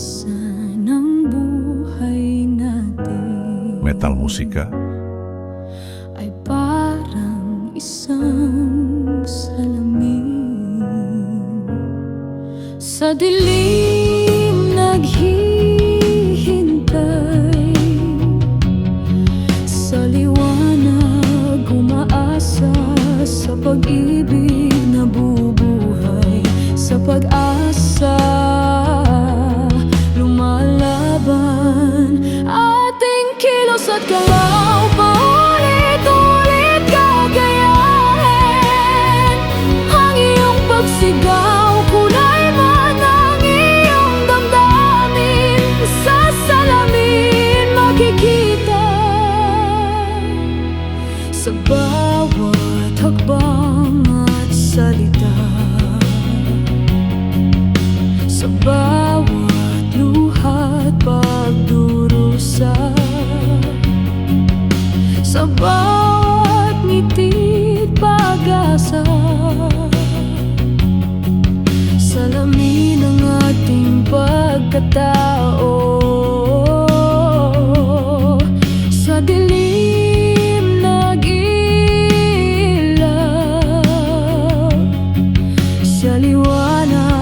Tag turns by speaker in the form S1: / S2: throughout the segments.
S1: Minsan ang buhay natin
S2: Metal musika,
S1: ay parang isang salamin. Sa dilim naghihintay, sa liwanag umaasa, sa pag-ibig nabubuhay, sa pag-asa lumalaban. Ating kilos at galaw paulit-ulit gagayahin ang iyong pagsigaw, kulay man ang iyong damdamin. Sa salamin makikita, sa bawat hakbang at salita, sa bawat luha't pagdurusa, sa bawat ngiti't pag-asa. Salamin ang ating pagkatao. Sa dilim nag-iilaw, sa liwanag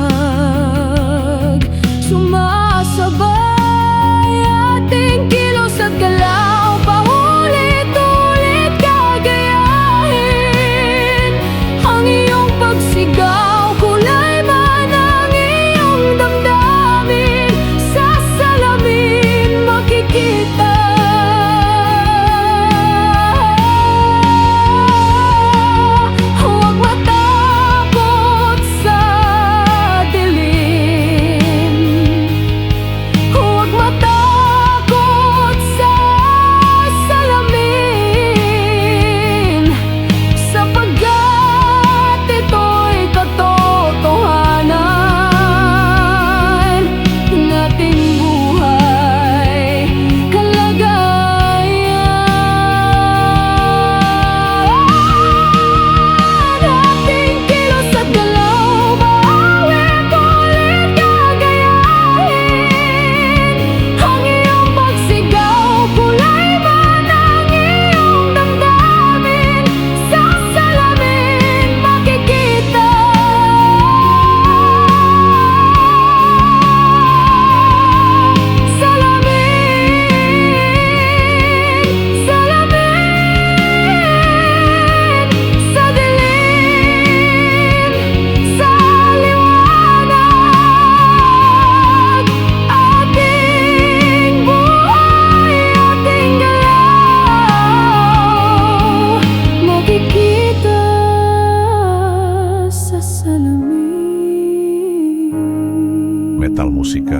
S1: sumasabay. Ating kilos at galaw paulit-ulit gagayahin ang iyong pagsigaw, kulay man ang iyong damdamin. Sa salamin makikita, huwag matakot sa dilim, huwag matakot sa salamin, sapagkat ito'y katotohanan ng ating buhay kalagayan. Ating kilos at galaw paulit-ulit gagayahin ang iyong pagsigaw, kulay man ang iyong damdamin. Sa salamin makikita, salamin, sa dilim, sa liwanag, ating buhay, ating galaw makikita sa salamin.
S2: metal musika,